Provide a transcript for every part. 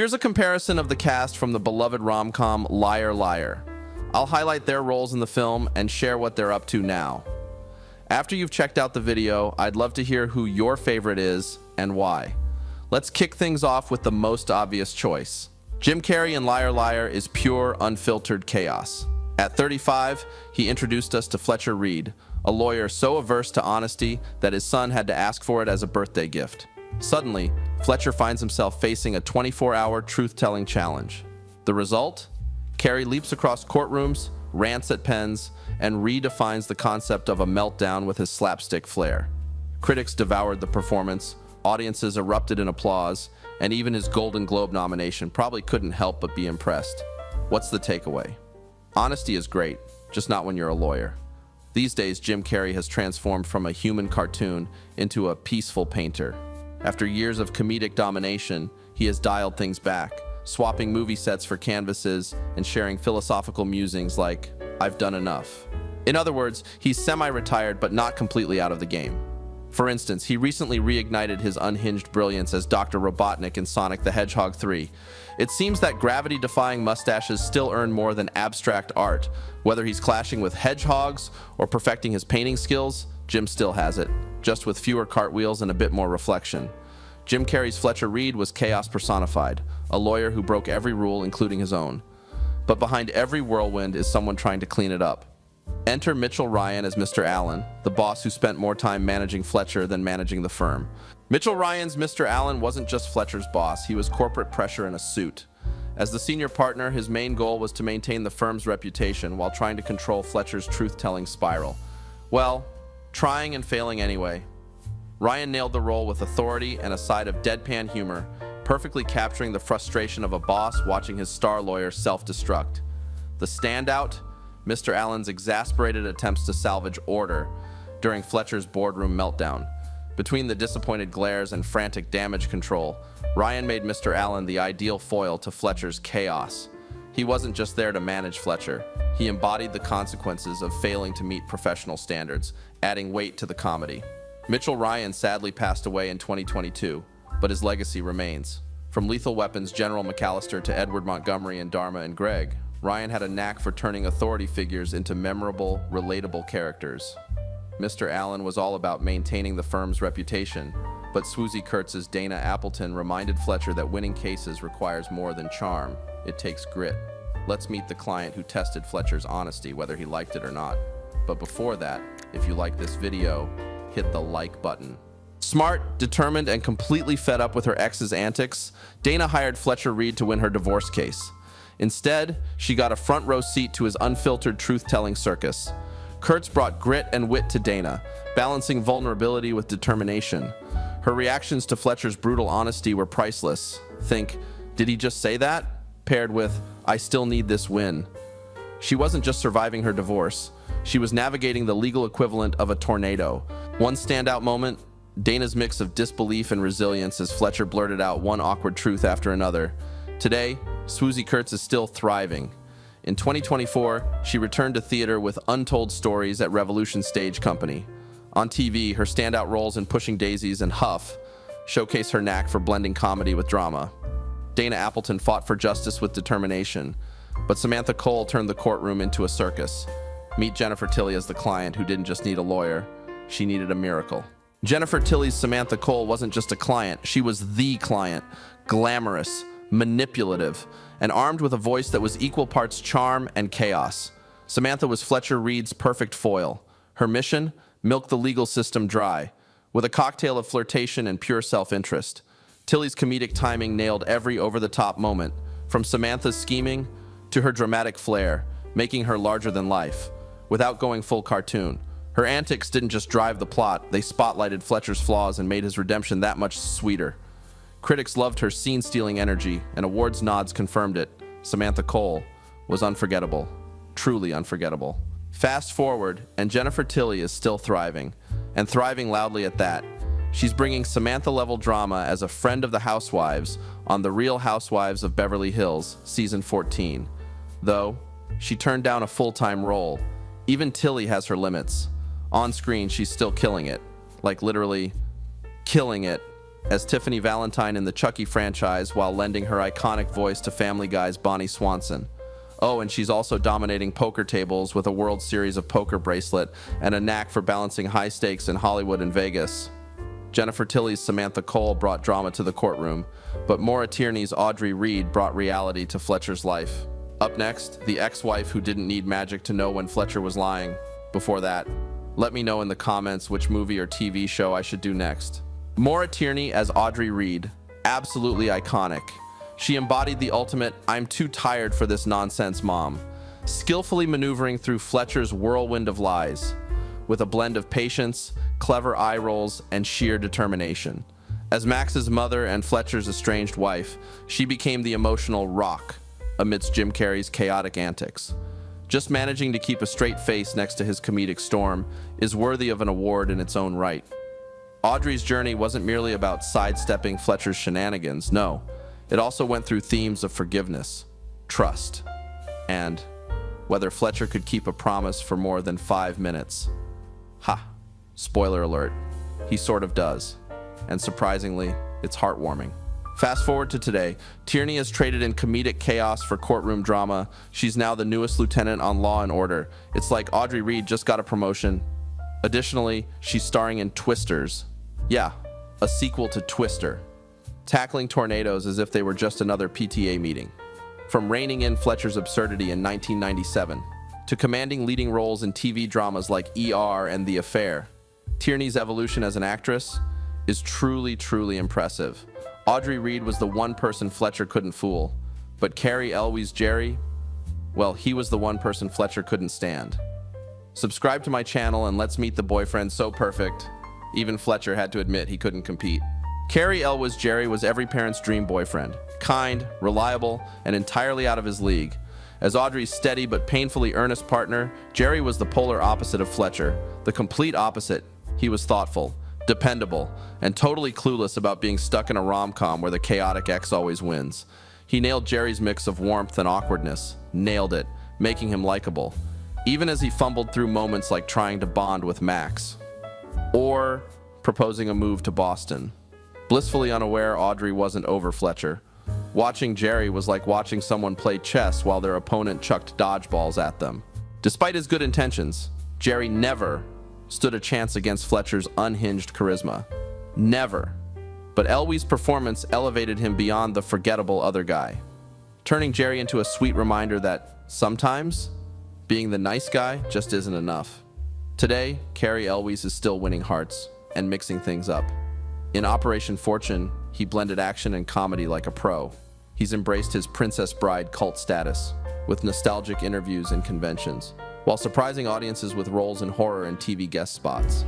Here's a comparison of the cast from the beloved rom-com Liar Liar. I'll highlight their roles in the film and share what they're up to now. After you've checked out the video, I'd love to hear who your favorite is and why. Let's kick things off with the most obvious choice. Jim Carrey in Liar Liar is pure, unfiltered chaos. At 35, he introduced us to Fletcher Reed, a lawyer so averse to honesty that his son had to ask for it as a birthday gift. Suddenly, Fletcher finds himself facing a 24-hour truth-telling challenge. The result? Carrey leaps across courtrooms, rants at pens, and redefines the concept of a meltdown with his slapstick flair. Critics devoured the performance, audiences erupted in applause, and even his Golden Globe nomination probably couldn't help but be impressed. What's the takeaway? Honesty is great, just not when you're a lawyer. These days, Jim Carrey has transformed from a human cartoon into a peaceful painter. After years of comedic domination, he has dialed things back, swapping movie sets for canvases and sharing philosophical musings like, "I've done enough." In other words, he's semi-retired but not completely out of the game. For instance, he recently reignited his unhinged brilliance as Dr. Robotnik in Sonic the Hedgehog 3. It seems that gravity-defying mustaches still earn more than abstract art. Whether he's clashing with hedgehogs or perfecting his painting skills, Jim still has it, just with fewer cartwheels and a bit more reflection. Jim Carrey's Fletcher Reed was chaos personified, a lawyer who broke every rule, including his own. But behind every whirlwind is someone trying to clean it up. Enter Mitchell Ryan as Mr. Allen, the boss who spent more time managing Fletcher than managing the firm. Mitchell Ryan's Mr. Allen wasn't just Fletcher's boss, he was corporate pressure in a suit. As the senior partner, his main goal was to maintain the firm's reputation while trying to control Fletcher's truth-telling spiral. Well, trying and failing anyway. Ryan nailed the role with authority and a side of deadpan humor, perfectly capturing the frustration of a boss watching his star lawyer self-destruct. The standout? Mr. Allen's exasperated attempts to salvage order during Fletcher's boardroom meltdown. Between the disappointed glares and frantic damage control, Ryan made Mr. Allen the ideal foil to Fletcher's chaos. He wasn't just there to manage Fletcher, he embodied the consequences of failing to meet professional standards, adding weight to the comedy. Mitchell Ryan sadly passed away in 2022, but his legacy remains. From Lethal Weapon's General McAllister to Edward Montgomery in Dharma and Greg, Ryan had a knack for turning authority figures into memorable, relatable characters. Mr. Allen was all about maintaining the firm's reputation, but Swoosie Kurtz's Dana Appleton reminded Fletcher that winning cases requires more than charm. It takes grit. Let's meet the client who tested Fletcher's honesty, whether he liked it or not. But before that, if you like this video, hit the like button. Smart, determined, and completely fed up with her ex's antics, Dana hired Fletcher Reed to win her divorce case. Instead, she got a front row seat to his unfiltered truth-telling circus. Kurtz brought grit and wit to Dana, balancing vulnerability with determination. Her reactions to Fletcher's brutal honesty were priceless. Think, did he just say that? Paired with, I still need this win. She wasn't just surviving her divorce. She was navigating the legal equivalent of a tornado. One standout moment, Dana's mix of disbelief and resilience as Fletcher blurted out one awkward truth after another. Today, Swoosie Kurtz is still thriving. In 2024, she returned to theater with Untold Stories at Revolution Stage Company. On TV, her standout roles in Pushing Daisies and Huff showcase her knack for blending comedy with drama. Dana Appleton fought for justice with determination, but Samantha Cole turned the courtroom into a circus. Meet Jennifer Tilly as the client who didn't just need a lawyer, she needed a miracle. Jennifer Tilly's Samantha Cole wasn't just a client, she was the client. Glamorous, manipulative, and armed with a voice that was equal parts charm and chaos. Samantha was Fletcher Reed's perfect foil. Her mission? Milk the legal system dry, with a cocktail of flirtation and pure self-interest. Tilly's comedic timing nailed every over-the-top moment, from Samantha's scheming to her dramatic flair, making her larger than life, without going full cartoon. Her antics didn't just drive the plot, they spotlighted Fletcher's flaws and made his redemption that much sweeter. Critics loved her scene-stealing energy, and awards nods confirmed it. Samantha Cole was unforgettable. Truly unforgettable. Fast forward, and Jennifer Tilly is still thriving, and thriving loudly at that. She's bringing Samantha-level drama as a friend of the housewives on The Real Housewives of Beverly Hills, Season 14. Though, she turned down a full-time role. Even Tilly has her limits. On screen, she's still killing it. Like literally, killing it as Tiffany Valentine in the Chucky franchise while lending her iconic voice to Family Guy's Bonnie Swanson. Oh, and she's also dominating poker tables with a World Series of Poker bracelet and a knack for balancing high stakes in Hollywood and Vegas. Jennifer Tilly's Samantha Cole brought drama to the courtroom, but Maura Tierney's Audrey Reed brought reality to Fletcher's life. Up next, the ex-wife who didn't need magic to know when Fletcher was lying. Before that, let me know in the comments which movie or TV show I should do next. Maura Tierney as Audrey Reed, absolutely iconic. She embodied the ultimate "I'm too tired for this nonsense" mom, skillfully maneuvering through Fletcher's whirlwind of lies, with a blend of patience, clever eye rolls, and sheer determination. As Max's mother and Fletcher's estranged wife, she became the emotional rock amidst Jim Carrey's chaotic antics. Just managing to keep a straight face next to his comedic storm is worthy of an award in its own right. Audrey's journey wasn't merely about sidestepping Fletcher's shenanigans, no. It also went through themes of forgiveness, trust, and whether Fletcher could keep a promise for more than 5 minutes. Ha! Spoiler alert, he sort of does. And surprisingly, it's heartwarming. Fast forward to today, Tierney has traded in comedic chaos for courtroom drama. She's now the newest lieutenant on Law & Order. It's like Audrey Reed just got a promotion. Additionally, she's starring in Twisters. Yeah, a sequel to Twister. Tackling tornadoes as if they were just another PTA meeting. From reining in Fletcher's absurdity in 1997, to commanding leading roles in TV dramas like ER and The Affair, Tierney's evolution as an actress is truly, truly impressive. Audrey Reed was the one person Fletcher couldn't fool, but Cary Elwes' Jerry, well, he was the one person Fletcher couldn't stand. Subscribe to my channel and let's meet the boyfriend so perfect, even Fletcher had to admit he couldn't compete. Cary Elwes' Jerry was every parent's dream boyfriend, kind, reliable, and entirely out of his league. As Audrey's steady but painfully earnest partner, Jerry was the polar opposite of Fletcher, the complete opposite. He was thoughtful, dependable, and totally clueless about being stuck in a rom-com where the chaotic ex always wins. He nailed Jerry's mix of warmth and awkwardness, nailed it, making him likable, even as he fumbled through moments like trying to bond with Max, or proposing a move to Boston. Blissfully unaware, Audrey wasn't over Fletcher. Watching Jerry was like watching someone play chess while their opponent chucked dodgeballs at them. Despite his good intentions, Jerry never stood a chance against Fletcher's unhinged charisma. Never. But Elwes' performance elevated him beyond the forgettable other guy, turning Jerry into a sweet reminder that sometimes being the nice guy just isn't enough. Today, Cary Elwes is still winning hearts and mixing things up. In Operation Fortune, he blended action and comedy like a pro. He's embraced his Princess Bride cult status with nostalgic interviews and conventions, while surprising audiences with roles in horror and TV guest spots.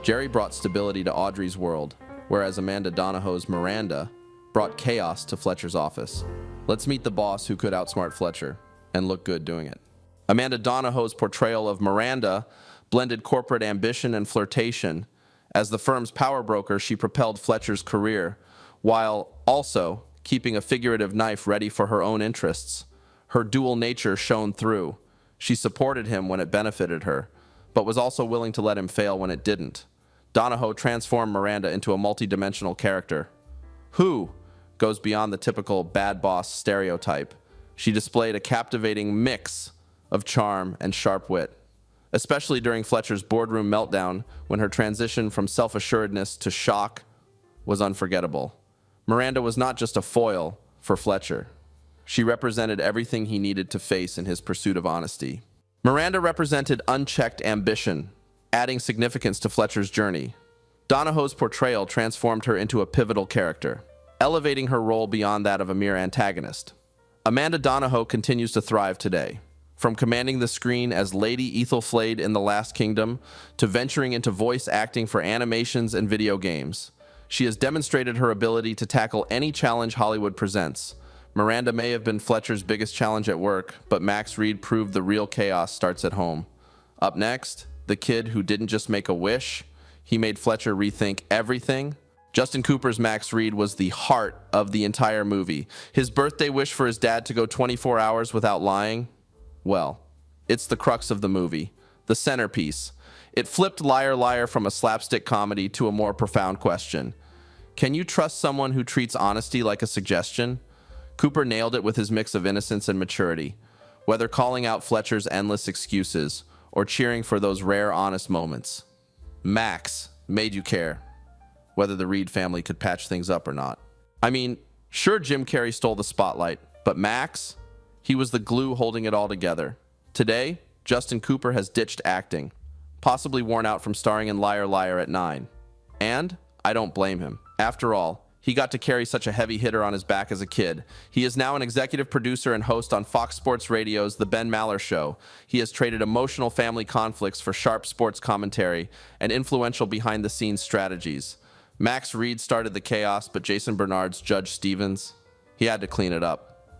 Jerry brought stability to Audrey's world, whereas Amanda Donahoe's Miranda brought chaos to Fletcher's office. Let's meet the boss who could outsmart Fletcher and look good doing it. Amanda Donahoe's portrayal of Miranda blended corporate ambition and flirtation. As the firm's power broker, she propelled Fletcher's career, while also keeping a figurative knife ready for her own interests. Her dual nature shone through. She supported him when it benefited her, but was also willing to let him fail when it didn't. Donahoe transformed Miranda into a multidimensional character who goes beyond the typical bad boss stereotype. She displayed a captivating mix of charm and sharp wit, especially during Fletcher's boardroom meltdown when her transition from self-assuredness to shock was unforgettable. Miranda was not just a foil for Fletcher. She represented everything he needed to face in his pursuit of honesty. Miranda represented unchecked ambition, adding significance to Fletcher's journey. Donahoe's portrayal transformed her into a pivotal character, elevating her role beyond that of a mere antagonist. Amanda Donahoe continues to thrive today. From commanding the screen as Lady Ethelflaed in The Last Kingdom to venturing into voice acting for animations and video games, she has demonstrated her ability to tackle any challenge Hollywood presents. Miranda may have been Fletcher's biggest challenge at work, but Max Reed proved the real chaos starts at home. Up next, the kid who didn't just make a wish, he made Fletcher rethink everything. Justin Cooper's Max Reed was the heart of the entire movie. His birthday wish for his dad to go 24 hours without lying, well, it's the crux of the movie, the centerpiece. It flipped Liar Liar from a slapstick comedy to a more profound question. Can you trust someone who treats honesty like a suggestion? Cooper nailed it with his mix of innocence and maturity, whether calling out Fletcher's endless excuses or cheering for those rare honest moments. Max made you care, whether the Reed family could patch things up or not. I mean, sure, Jim Carrey stole the spotlight, but Max, he was the glue holding it all together. Today, Justin Cooper has ditched acting, possibly worn out from starring in Liar Liar at 9. And I don't blame him. After all, he got to carry such a heavy hitter on his back as a kid. He is now an executive producer and host on Fox Sports Radio's The Ben Maller Show. He has traded emotional family conflicts for sharp sports commentary and influential behind-the-scenes strategies. Max Reed started the chaos, but Jason Bernard's Judge Stevens, he had to clean it up.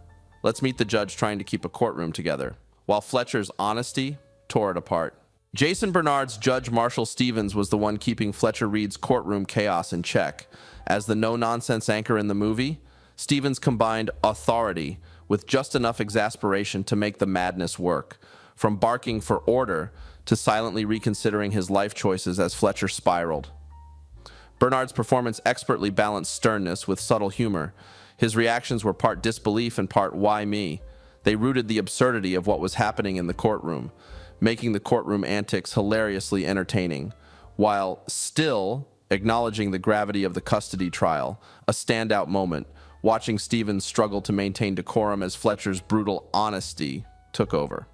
Let's meet the judge trying to keep a courtroom together, while Fletcher's honesty tore it apart. Jason Bernard's Judge Marshall Stevens was the one keeping Fletcher Reed's courtroom chaos in check. As the no-nonsense anchor in the movie, Stevens combined authority with just enough exasperation to make the madness work, from barking for order to silently reconsidering his life choices as Fletcher spiraled. Bernard's performance expertly balanced sternness with subtle humor. His reactions were part disbelief and part why me. They rooted the absurdity of what was happening in the courtroom, making the courtroom antics hilariously entertaining, while still acknowledging the gravity of the custody trial, a standout moment, watching Stevens struggle to maintain decorum as Fletcher's brutal honesty took over.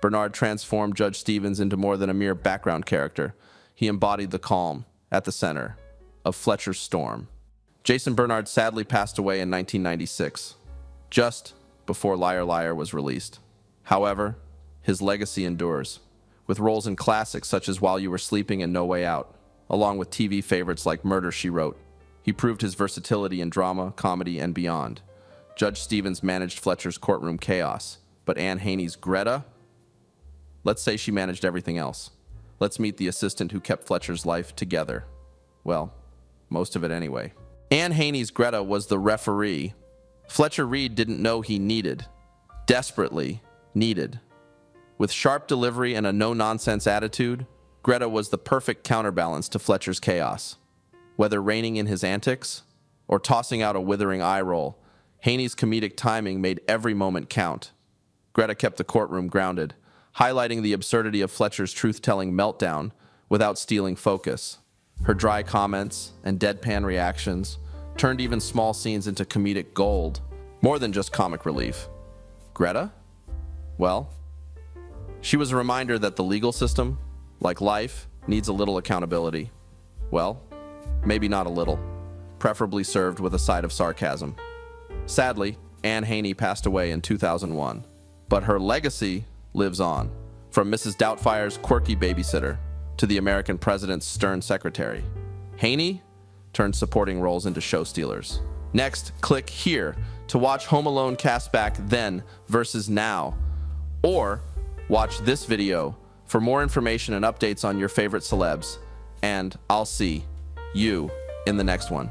Bernard transformed Judge Stevens into more than a mere background character. He embodied the calm at the center of Fletcher's storm. Jason Bernard sadly passed away in 1996, just before Liar Liar was released. However, his legacy endures, with roles in classics such as While You Were Sleeping and No Way Out, along with TV favorites like Murder, She Wrote. He proved his versatility in drama, comedy, and beyond. Judge Stevens managed Fletcher's courtroom chaos, but Anne Haney's Greta? Let's say she managed everything else. Let's meet the assistant who kept Fletcher's life together. Well, most of it anyway. Anne Haney's Greta was the referee Fletcher Reed didn't know he needed, desperately needed. With sharp delivery and a no-nonsense attitude, Greta was the perfect counterbalance to Fletcher's chaos. Whether reining in his antics or tossing out a withering eye roll, Haney's comedic timing made every moment count. Greta kept the courtroom grounded, highlighting the absurdity of Fletcher's truth-telling meltdown without stealing focus. Her dry comments and deadpan reactions turned even small scenes into comedic gold, more than just comic relief. Greta? Well, she was a reminder that the legal system, like life, needs a little accountability. Well, maybe not a little, preferably served with a side of sarcasm. Sadly, Anne Haney passed away in 2001, but her legacy lives on, from Mrs. Doubtfire's quirky babysitter to the American president's stern secretary. Haney turned supporting roles into show stealers. Next, click here to watch Home Alone cast back then versus now, or watch this video for more information and updates on your favorite celebs, and I'll see you in the next one.